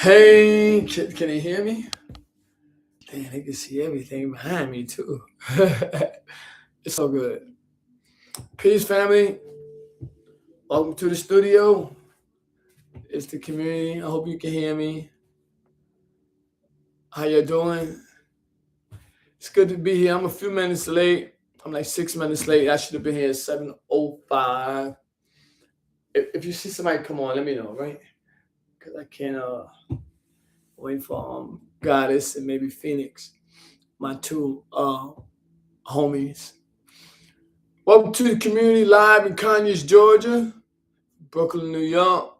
Hey, can you hear me? Damn, they can see everything behind me too. It's all good. Peace, family. Welcome to the studio. It's the community. I hope you can hear me. How you doing? It's good to be here. I'm a few minutes late. I'm like 6 minutes late. I should have been here at 7:05. If you see somebody come on, let me know, right? Because I can't wait for Goddess and maybe Phoenix, my two homies. Welcome to the community live in Conyers, Georgia, Brooklyn, New York.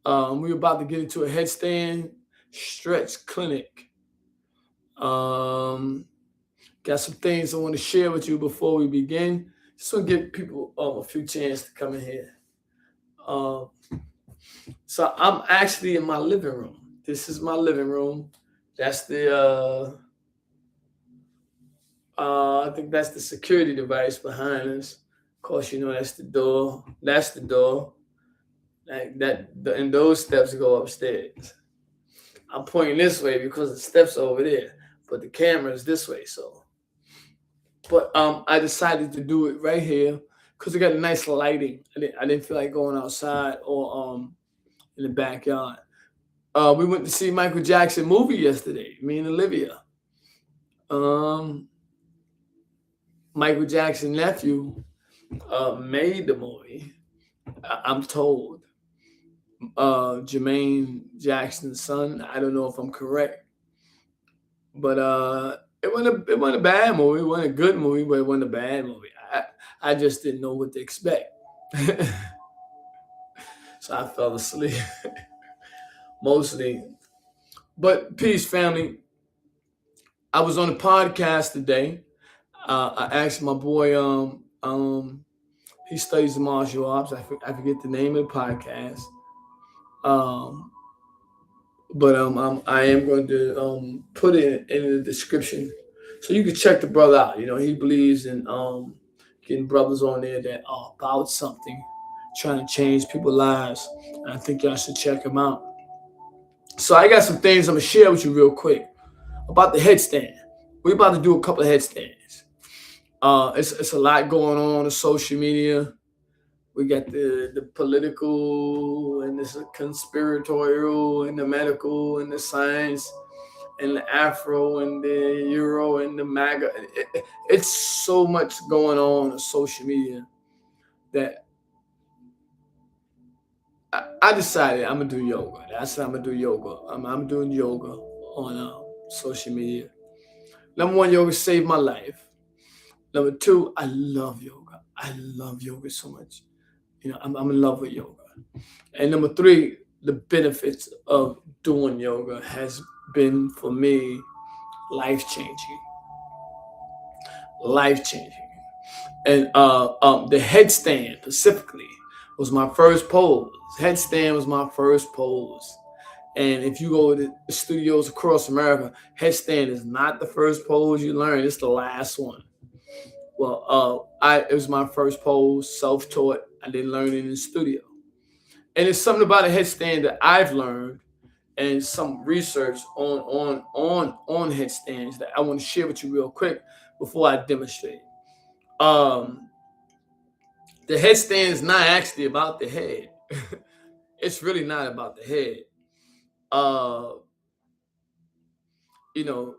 We're about to get into a headstand stretch clinic. Got some things I want to share with you before we begin. Just want to give people a few chances to come in here. So I'm actually in my living room. This is my living room. That's the I think that's the security device behind us. Of course, you know that's the door. That's the door. Like that, and those steps go upstairs. I'm pointing this way because the steps are over there, but the camera is this way. So, but I decided to do it right here because it got nice lighting. I didn't feel like going outside or in the backyard. We went to see Michael Jackson movie yesterday. Me and Olivia. Um, Michael Jackson nephew made the movie. I'm told. Jermaine Jackson's son. I don't know if I'm correct, but it wasn't a bad movie. It wasn't a good movie, but it wasn't a bad movie. I just didn't know what to expect, so I fell asleep mostly. But peace, family. I was on a podcast today. I asked my boy. He studies martial arts. I forget the name of the podcast. Um, but I am going to put it in the description so you can check the brother out. You know, he believes in getting brothers on there that are about something, trying to change people's lives. And I think y'all should check him out. So I got some things I'm gonna share with you real quick about the headstand. We're about to do a couple of headstands. It's a lot going on social media. We got the political and the conspiratorial and the medical and the science and the Afro and the Euro and the MAGA. It's so much going on social media that I decided I'm gonna do yoga. That's what I'm gonna do yoga. I'm doing yoga on social media. Number one, yoga saved my life. Number two, I love yoga. I love yoga so much. You know, I'm in love with yoga. And number three, the benefits of doing yoga has been for me life changing. Life changing. And the headstand specifically was my first pose. Headstand was my first pose. And if you go to the studios across America, headstand is not the first pose you learn, it's the last one. Well, it was my first pose, self-taught. I didn't learn it in the studio. And it's something about a headstand that I've learned and some research on headstands that I want to share with you real quick before I demonstrate. Um, the headstand is not actually about the head. It's really not about the head. Uh, you know,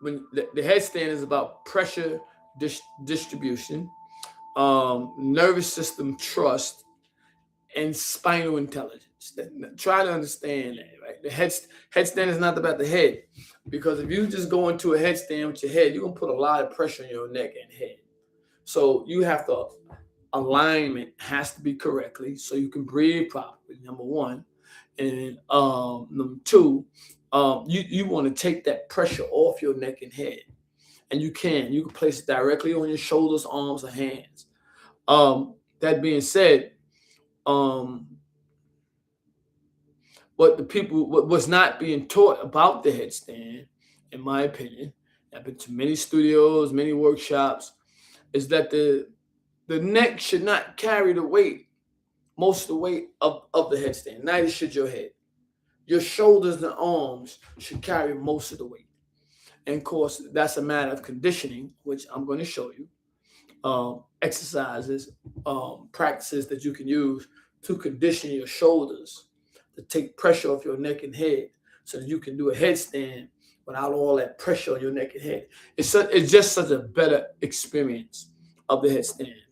when the headstand is about pressure distribution, nervous system trust, and spinal intelligence. Try to understand that, right? The headstand is not about the head, because if you just go into a headstand with your head, you're gonna put a lot of pressure on your neck and head. So you have to alignment has to be correctly so you can breathe properly. Number one, and number two, you want to take that pressure off your neck and head, and you can place it directly on your shoulders, arms, or hands. That being said, um, what was not being taught about the headstand, in my opinion, I've been to many studios, many workshops, is that the neck should not carry the weight most of the weight of the headstand. Neither should your head. Your shoulders and arms should carry most of the weight. And of course, that's a matter of conditioning, which I'm going to show you. Exercises, practices that you can use to condition your shoulders, to take pressure off your neck and head so that you can do a headstand without all that pressure on your neck and head. It's just such a better experience of the headstand.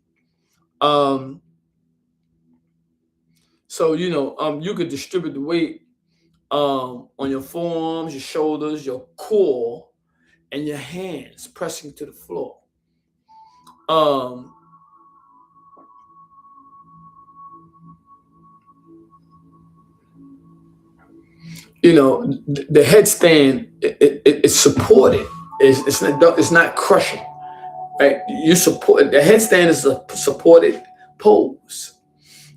So you could distribute the weight on your forearms, your shoulders, your core, and your hands pressing to the floor. Um, the headstand it's supported. It's not crushing, right? You support the headstand is a supported pose.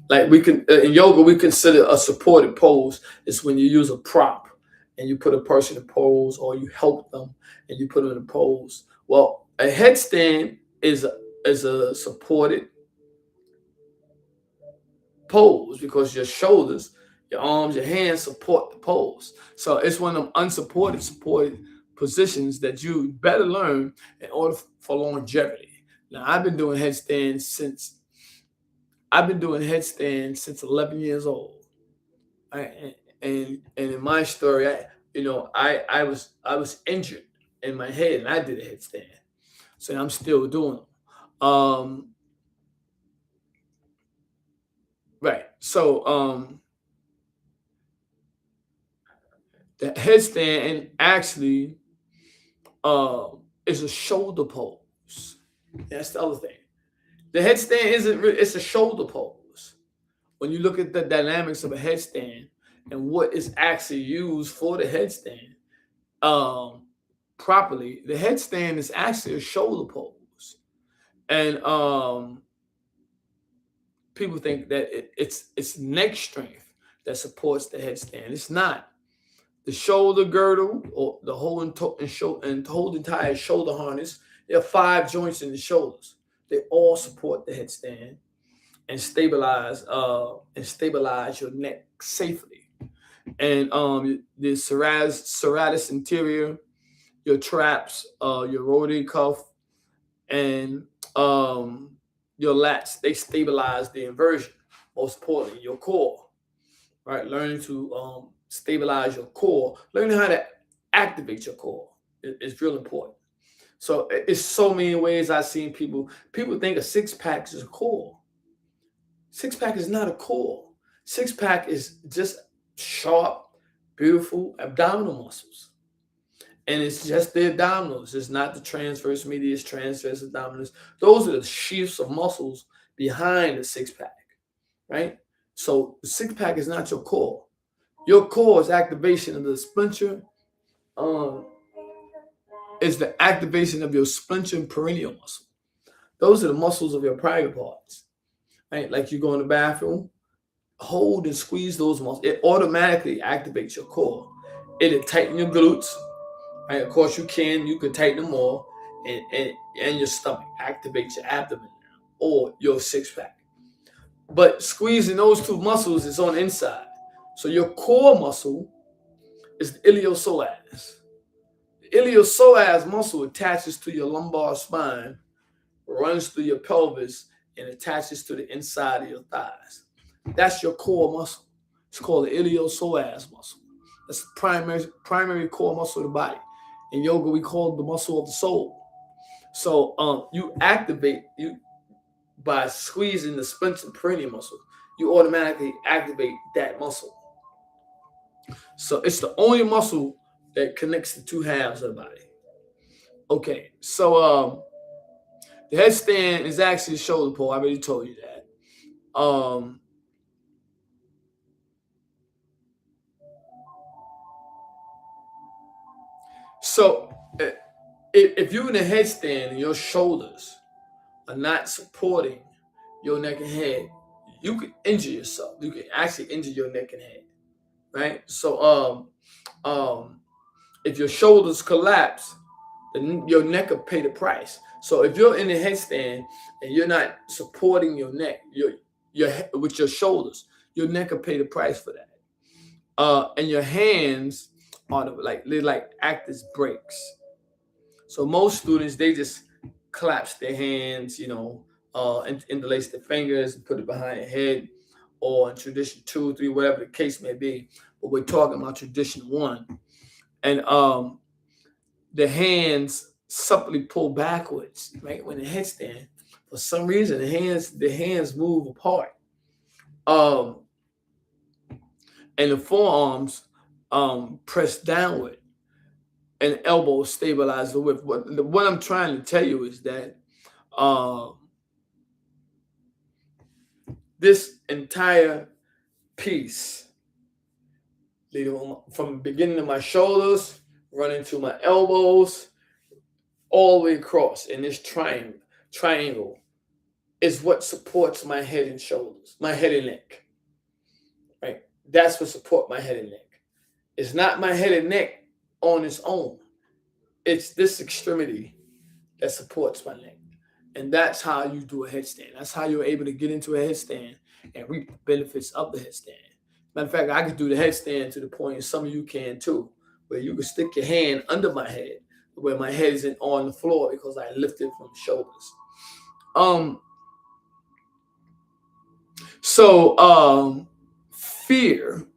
Like we can in yoga, we consider a supported pose is when you use a prop and you put a person in pose, or you help them and you put them in a pose. Well, a headstand is a supported pose because your shoulders, your arms, your hands support the pose. So it's one of them unsupported, supported positions that you better learn in order for longevity. Now, I've been doing headstands since 11 years old. And in my story, I was injured in my head, and I did a headstand. So I'm still doing them. Right. So the headstand actually is a shoulder pose. That's the other thing. The headstand isn't really, it's a shoulder pose. When you look at the dynamics of a headstand and what is actually used for the headstand properly, the headstand is actually a shoulder pose. And people think that it's neck strength that supports the headstand. It's not. The shoulder girdle or the whole and whole entire shoulder harness. There are 5 joints in the shoulders. They all support the headstand and stabilize your neck safely. And the serratus anterior, your traps, your rotator cuff, and your lats, they stabilize the inversion. Most importantly, your core, right? Learning to stabilize your core, learning how to activate your core is real important. So it's so many ways I've seen people think a six-pack is a core. Six-pack is not a core. Six-pack is just sharp, beautiful abdominal muscles. And it's just the abdominals. It's not the transverse medius, transverse abdominis. Those are the sheaths of muscles behind the six-pack, right? So the six-pack is not your core. Your core is activation of the splinter, is the activation of your splinter and perennial muscle. Those are the muscles of your private parts, right? Like you go in the bathroom, hold and squeeze those muscles. It automatically activates your core. It'll tighten your glutes. Right? Of course, you could tighten them more, and your stomach, activate your abdomen or your six-pack. But squeezing those 2 muscles is on the inside. So your core muscle is the iliopsoas. The iliopsoas muscle attaches to your lumbar spine, runs through your pelvis, and attaches to the inside of your thighs. That's your core muscle. It's called the iliopsoas muscle. That's the primary core muscle of the body. In yoga, we call it the muscle of the soul. So you activate by squeezing the splinter and perennial muscle. You automatically activate that muscle. So it's the only muscle that connects the 2 halves of the body. Okay, so the headstand is actually a shoulder pull. I already told you that. So if you're in a headstand and your shoulders are not supporting your neck and head, you could injure yourself. You can actually injure your neck and head, right? So if your shoulders collapse, then your neck will pay the price. So if you're in a headstand and you're not supporting your neck, with your shoulders. Your neck will pay the price for that. And your hands are they act as brakes. So most students, they just collapse their hands, and interlace their fingers and put it behind their head, or in tradition 2, 3, whatever the case may be. But we're talking about tradition 1, and the hands supplely pull backwards, right? When the headstand, for some reason, the hands move apart, um, and the forearms press downward, and elbows stabilize the width. What I'm trying to tell you is that this entire piece, from the beginning of my shoulders, running to my elbows, all the way across in this triangle, is what supports my head and shoulders, my head and neck. Right? That's what supports my head and neck. It's not my head and neck on its own. It's this extremity that supports my neck. And that's how you do a headstand. That's how you're able to get into a headstand and reap the benefits of the headstand. Matter of fact, I could do the headstand to the point, and some of you can too, where you can stick your hand under my head, where my head isn't on the floor because I lifted from the shoulders. So fear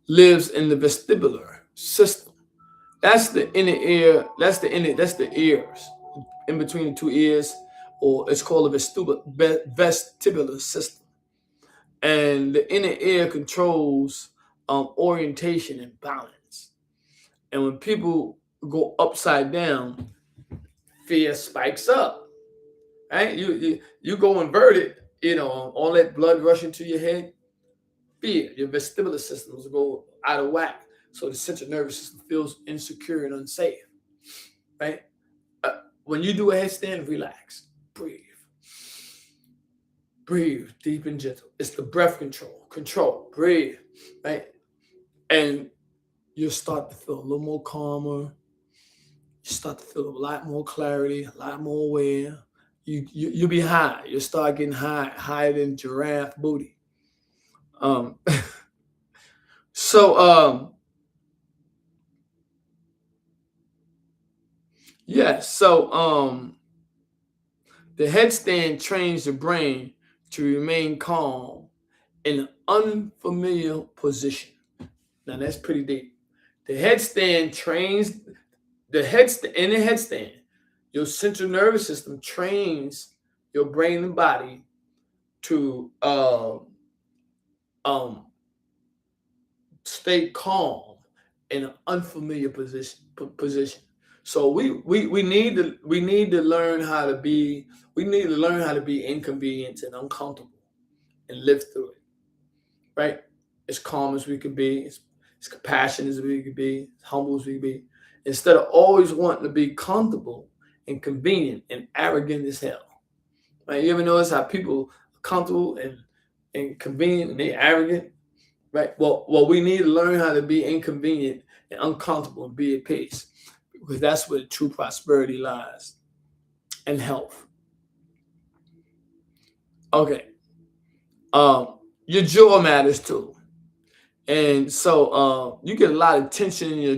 lives in the vestibular system. That's the inner ear. That's the ears in between the two ears, or it's called a vestibular system. And the inner ear controls orientation and balance. And when people go upside down, fear spikes up. Right? You go inverted, all that blood rushing to your head. Fear, your vestibular systems go out of whack. So the central nervous system feels insecure and unsafe. Right? When you do a headstand, relax, breathe. Breathe deep and gentle. It's the breath control, breathe, right? And you'll start to feel a little more calmer. You start to feel a lot more clarity, a lot more aware. You'll be high. You'll start getting higher than giraffe booty. So the headstand trains the brain to remain calm in an unfamiliar position. Now that's pretty deep. The headstand trains in the headstand. Your central nervous system trains your brain and body to stay calm in an unfamiliar position. So we need to learn how to be inconvenienced and uncomfortable and live through it. Right? As calm as we can be, as compassionate as we can be, as humble as we can be, instead of always wanting to be comfortable and convenient and arrogant as hell. Right? You ever notice how people are comfortable and convenient and they're arrogant? Right? Well, we need to learn how to be inconvenient and uncomfortable and be at peace, because that's where the true prosperity lies, and health. Okay. Your jaw matters too. And so you get a lot of tension in your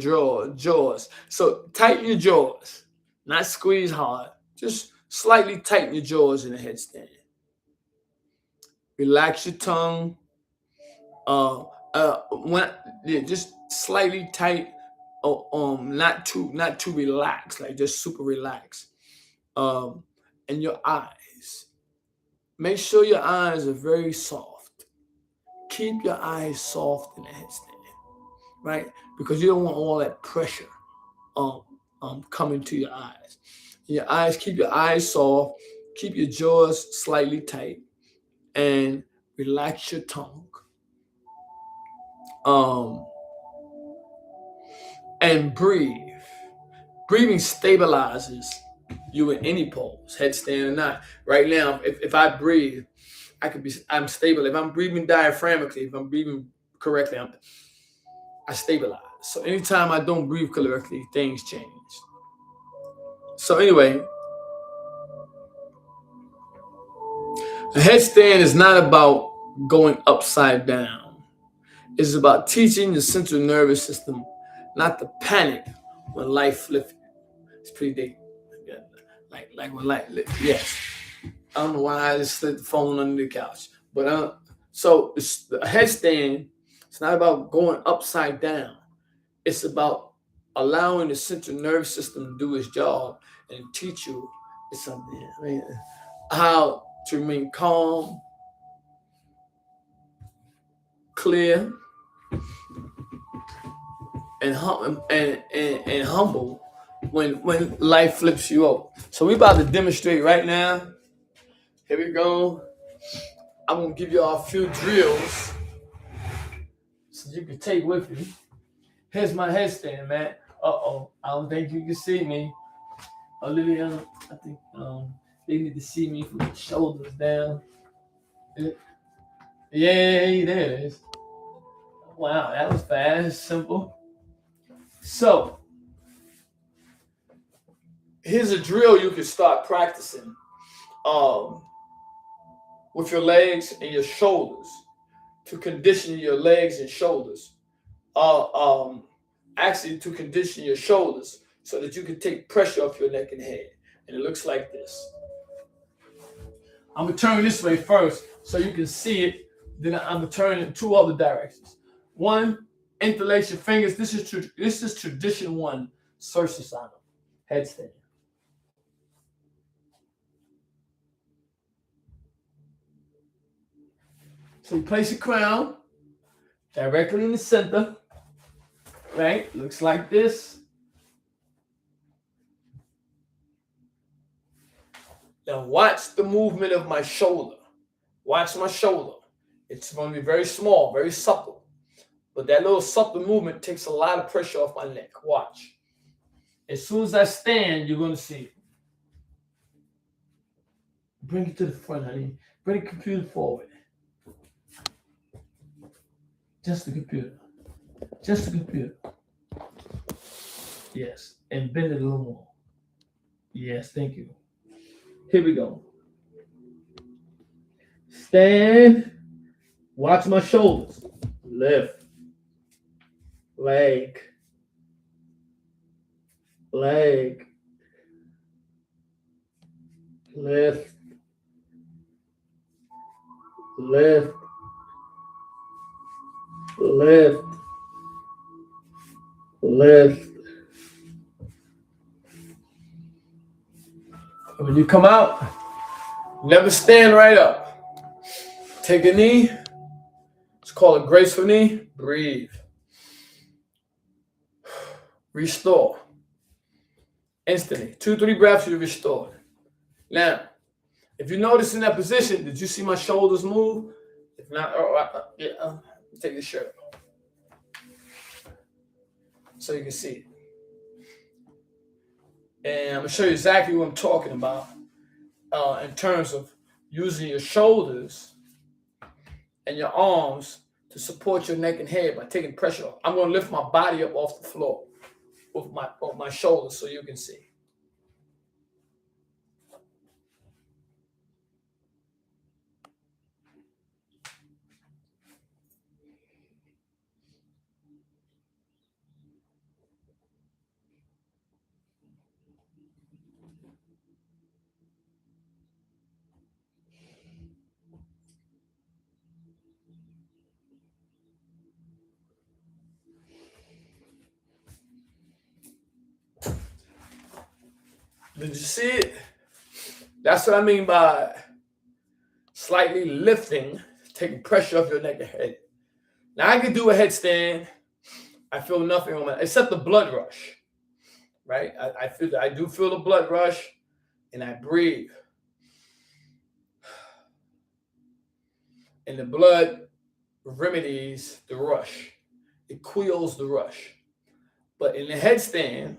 jaws. So tighten your jaws, not squeeze hard. Just slightly tighten your jaws in a headstand. Relax your tongue. Just slightly tight. Not too relaxed, like just super relaxed. And your eyes. Make sure your eyes are very soft. Keep your eyes soft in the headstand, right? Because you don't want all that pressure coming to your eyes. Keep your eyes soft, keep your jaws slightly tight, and relax your tongue. And breathe. Breathing stabilizes you in any pose, headstand or not. Right now, if I breathe, I'm stable. If I'm breathing diaphragmatically, if I'm breathing correctly, I stabilize. So anytime I don't breathe correctly, things change. So anyway, A headstand is not about going upside down. It's about teaching the central nervous system not to panic when life flips. It's pretty deep. Yeah. Like when life, yes. I don't know why I just slid the phone under the couch. But so it's a headstand. It's not about going upside down. It's about allowing the central nervous system to do its job and teach you something. I mean, how to remain calm, clear, and humble when life flips you up. So we about to demonstrate right now. Here we go. I'm gonna give you all a few drills so you can take with you. Here's my headstand, man. I don't think you can see me. Olivia, I think they need to see me from the shoulders down. Yay, there it is. Wow, that was fast, simple. So, here's a drill you can start practicing with your legs and your shoulders to condition your legs and shoulders. Actually, to condition your shoulders so that you can take pressure off your neck and head. And it looks like this. I'm gonna turn this way first so you can see it. Then I'm gonna turn it in two other directions. One, interlace your fingers. This is tradition one, Sursasanam, headstand. So you place your crown directly in the center, right? Looks like this. Now watch the movement of my shoulder. Watch my shoulder. It's going to be very small, very supple. But that little supple movement takes a lot of pressure off my neck. Watch. As soon as I stand, you're going to see it. Bring it to the front, honey. Bring the computer forward. Just the computer. Just the computer. Yes. And bend it a little more. Yes, thank you. Here we go. Stand. Watch my shoulders. Lift. Leg. Leg. Lift. Lift. Lift. Lift. When you come out, never stand right up. Take a knee. It's called a graceful knee. Breathe. Restore. Instantly. 2-3 breaths, you restore. Now, if you notice in that position, did you see my shoulders move? If not, take the shirt off so you can see it. And I'm going to show you exactly what I'm talking about in terms of using your shoulders and your arms to support your neck and head by taking pressure off. I'm going to lift my body up off the floor with my shoulders so you can see. Did you see it? That's what I mean by slightly lifting, taking pressure off your neck and head. Now I can do a headstand. I feel nothing on my, except the blood rush, right? I do feel the blood rush, and I breathe. And the blood remedies the rush. It quells the rush. But in the headstand,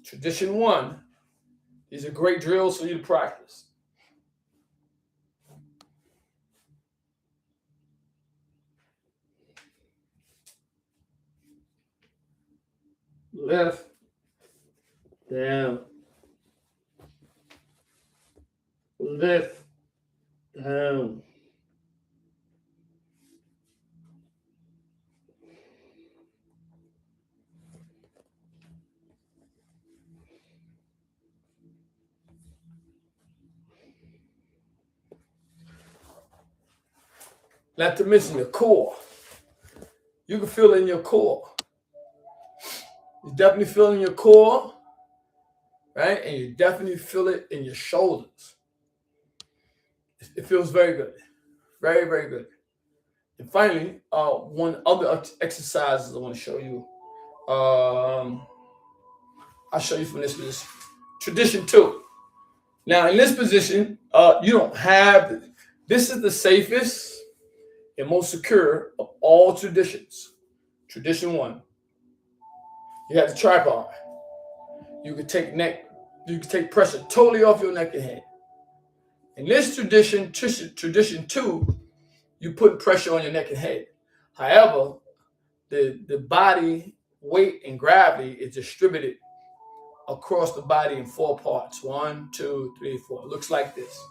tradition one, these are great drills for you to practice. Lift, down, lift, Not to mention your core. You can feel it in your core. You definitely feel it in your core, right? And you definitely feel it in your shoulders. It feels very good. Very, very good. And finally, one other exercises I want to show you. I'll show you from this position. Tradition 2. Now, in this position, you don't have, this is the safest and most secure of all traditions. Tradition 1. You have the tripod. You can take pressure totally off your neck and head. In this tradition 2, you put pressure on your neck and head. However, the body weight and gravity is distributed across the body in 4 parts. 1, 2, 3, 4. It looks like this.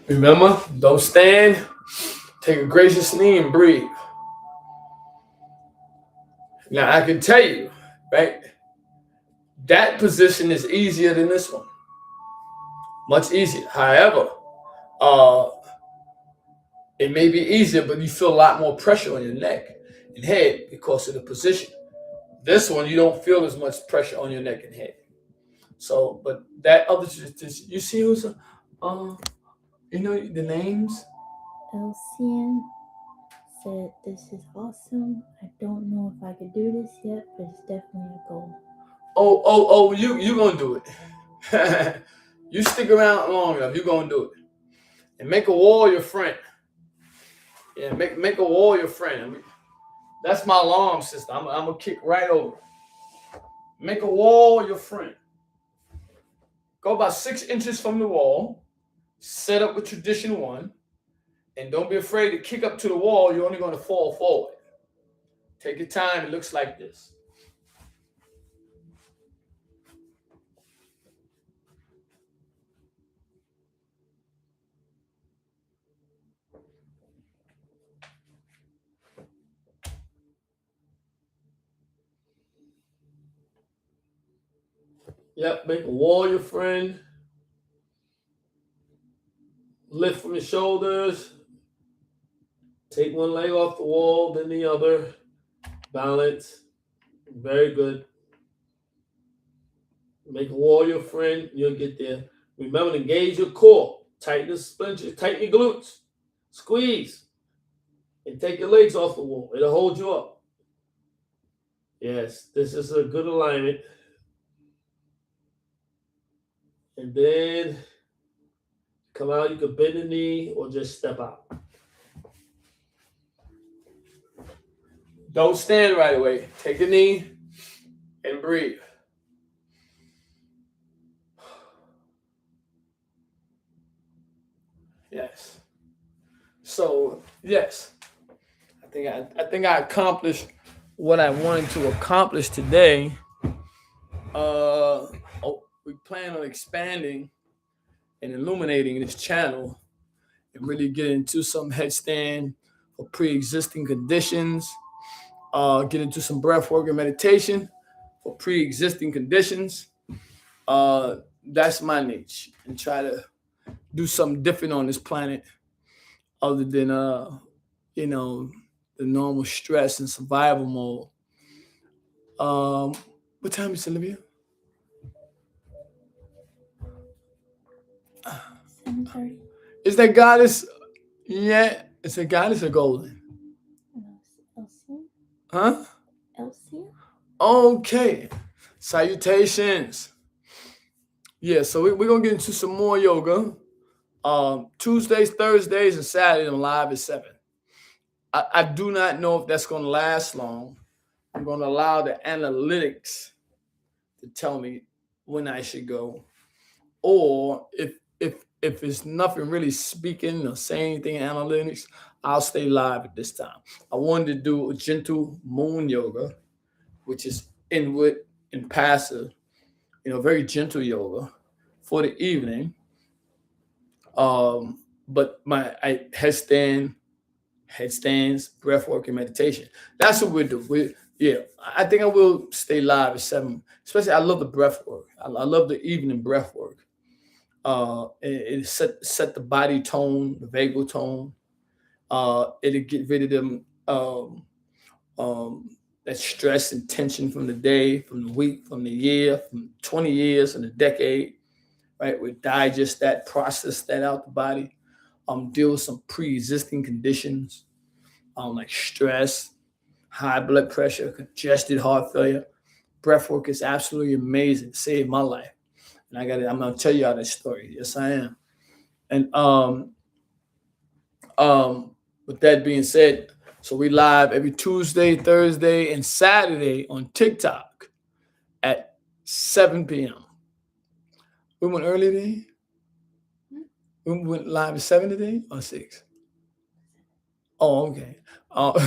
Remember, don't stand. Take a gracious knee and breathe. Now, I can tell you, right, that position is easier than this one. Much easier. However, uh, it may be easier, but you feel a lot more pressure on your neck and head because of the position. This one, you don't feel as much pressure on your neck and head. So, but that other, you see who's, you know the names? Elsian said, "This is awesome. I don't know if I could do this yet, but it's definitely a goal." Oh, you gonna do it. You stick around long enough, you gonna do it. And make a wall your friend. Yeah, make a wall your friend. I mean, that's my alarm system. I'm gonna kick right over. Make a wall your friend. Go about 6 inches from the wall. Set up with tradition 1. And don't be afraid to kick up to the wall. You're only going to fall forward. Take your time. It looks like this. Yep, make a wall your friend. Lift from your shoulders. Take one leg off the wall, then the other. Balance. Very good. Make a wall your friend. You'll get there. Remember to engage your core. Tighten the splinters. Tighten your glutes. Squeeze. And take your legs off the wall. It'll hold you up. Yes, this is a good alignment. And then come out. You can bend the knee or just step out. Don't stand right away. Take a knee and breathe. Yes. So yes, I think I accomplished what I wanted to accomplish today. We plan on expanding and illuminating this channel and really get into some headstand for pre-existing conditions. Get into some breath work and meditation for pre-existing conditions. That's my niche, and try to do something different on this planet other than the normal stress and survival mode. What time is it, Olivia? 7:30. Is that goddess? Yeah, it's a goddess or golden? Elsian? Huh? Elsian? Okay. Salutations. Yeah, so we're gonna get into some more yoga. Tuesdays, Thursdays, and Saturdays I'm live at 7. I do not know if that's gonna last long. I'm gonna allow the analytics to tell me when I should go. Or if it's nothing really speaking or saying anything in analytics, I'll stay live at this time. I wanted to do a gentle moon yoga, which is inward and passive, very gentle yoga for the evening. But headstands, breath work, and meditation. That's what we do. Yeah, I think I will stay live at 7. Especially, I love the breath work. I love the evening breath work. It set the body tone, the vagal tone. It'll get rid of them that stress and tension from the day, from the week, from the year, from 20 years and a decade. Right, we digest that, process that out the body. Deal with some pre-existing conditions, like stress, high blood pressure, congested heart failure. Breath work is absolutely amazing. It saved my life. And I'm gonna tell you all this story. Yes, I am. And with that being said, so we live every Tuesday, Thursday, and Saturday on TikTok at 7 p.m. We went early today? We went live at 7 today or 6? Oh, okay. But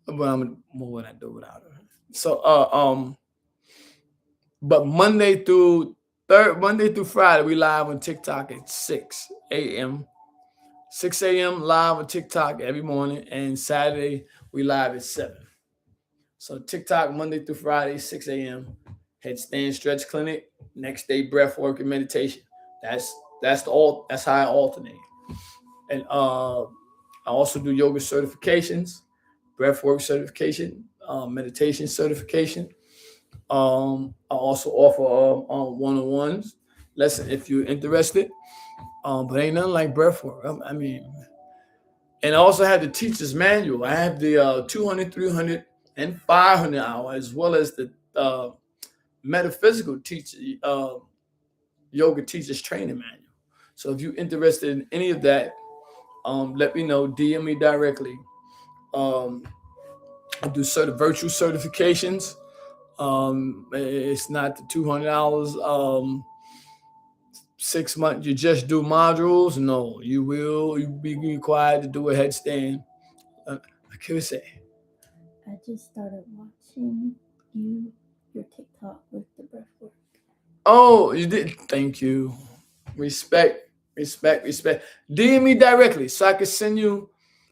what would I do without her? So but Monday through Friday, we live on TikTok at 6 a.m. 6 a.m. live on TikTok every morning, and Saturday we live at 7. So TikTok Monday through Friday, 6 a.m. Headstand stretch clinic. Next day breath work and meditation. That's how I alternate. And I also do yoga certifications, breath work certification, meditation certification. I also offer one-on-ones lesson if you're interested. But ain't nothing like breath work. I mean, and I also have the teacher's manual. I have the 200, 300, and 500 hour, as well as the metaphysical teacher yoga teacher's training manual. So if you're interested in any of that, let me know. DM me directly. Um, I do virtual certifications. It's not the $200. 6 months. You just do modules. No, you be required to do a headstand. I can't say. I just started watching your TikTok with the breath work. Oh, you did. Thank you. Respect. DM me directly so I can send you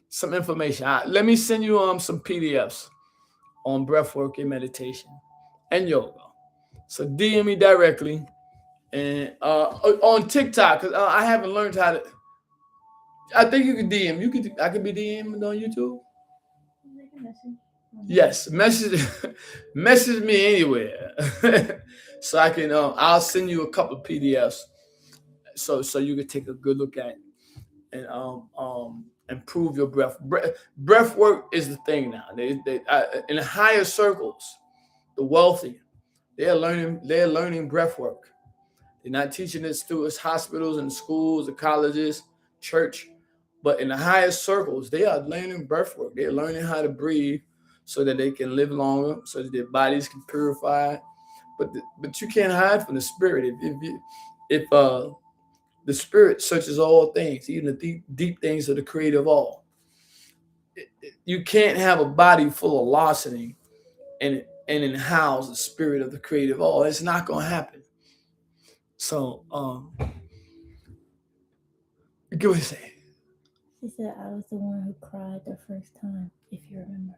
some information. Let me send you some PDFs on breathwork and meditation and yoga. So DM me directly, and on TikTok, because I haven't learned how to. I think you can DM. I could be DM'd on YouTube. Yes, message me anywhere, so I can. I'll send you a couple of PDFs, so you can take a good look at it and improve your breath work is the thing now. In the higher circles, the wealthy, they're learning breath work. They're not teaching it to us hospitals and schools, the colleges, church, but in the highest circles, they are learning breath work. They're learning how to breathe so that they can live longer, so that their bodies can purify. But you can't hide from the spirit. If the spirit searches all things, even the deep things of the creator of all. You can't have a body full of larceny and house the spirit of the creator of all. It's not gonna happen. So give me a say. She said I was the one who cried the first time, if you remember.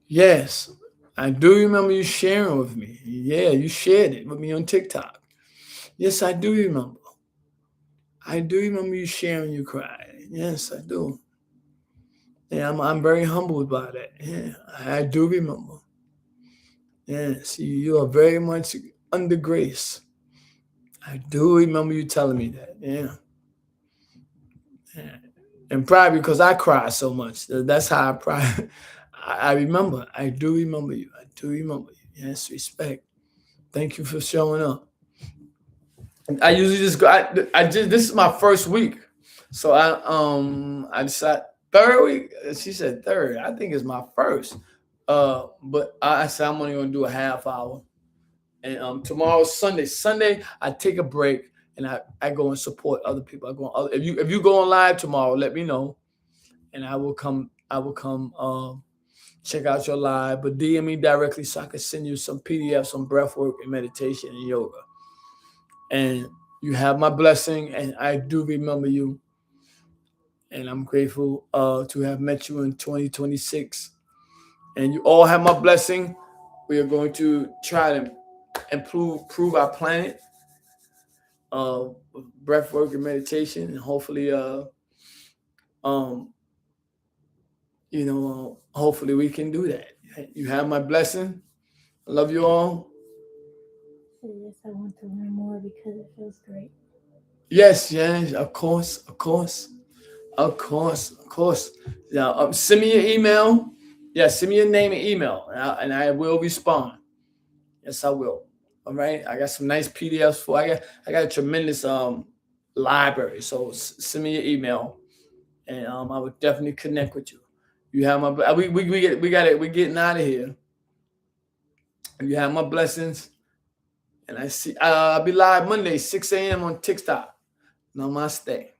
Yes, I do remember you sharing with me. Yeah, you shared it with me on TikTok. Yes, I do remember. I do remember you sharing you cried. Yes, I do. Yeah, I'm very humbled by that. Yeah, I do remember. Yes, you are very much under grace. I do remember you telling me that. Yeah. Yeah. And probably because I cry so much. That's how I probably I remember. I do remember you. I do remember you. Yes, respect. Thank you for showing up. I usually just go. I just this is my first week, so I decided third week. She said third. I think it's my first. But I said I'm only gonna do a half hour, and tomorrow's Sunday. Sunday I take a break and I go and support other people. If you go on live tomorrow, let me know, and I will come. Check out your live, but DM me directly so I can send you some PDFs on breath work and meditation and yoga. And you have my blessing, and I do remember you. And I'm grateful to have met you in 2026. And you all have my blessing. We are going to try to improve our planet, breath work and meditation, and hopefully, hopefully we can do that. You have my blessing. I love you all. So yes, I want to learn more because it feels great. Yes, of course. Yeah, send me your email. Yeah, send me your name and email, and I will respond. Yes, I will. All right. I got some nice PDFs for. I got a tremendous library. So send me your email, and I would definitely connect with you. You have my. We got it. We're getting out of here. You have my blessings, and I see. I'll be live Monday 6 a.m. on TikTok. Namaste.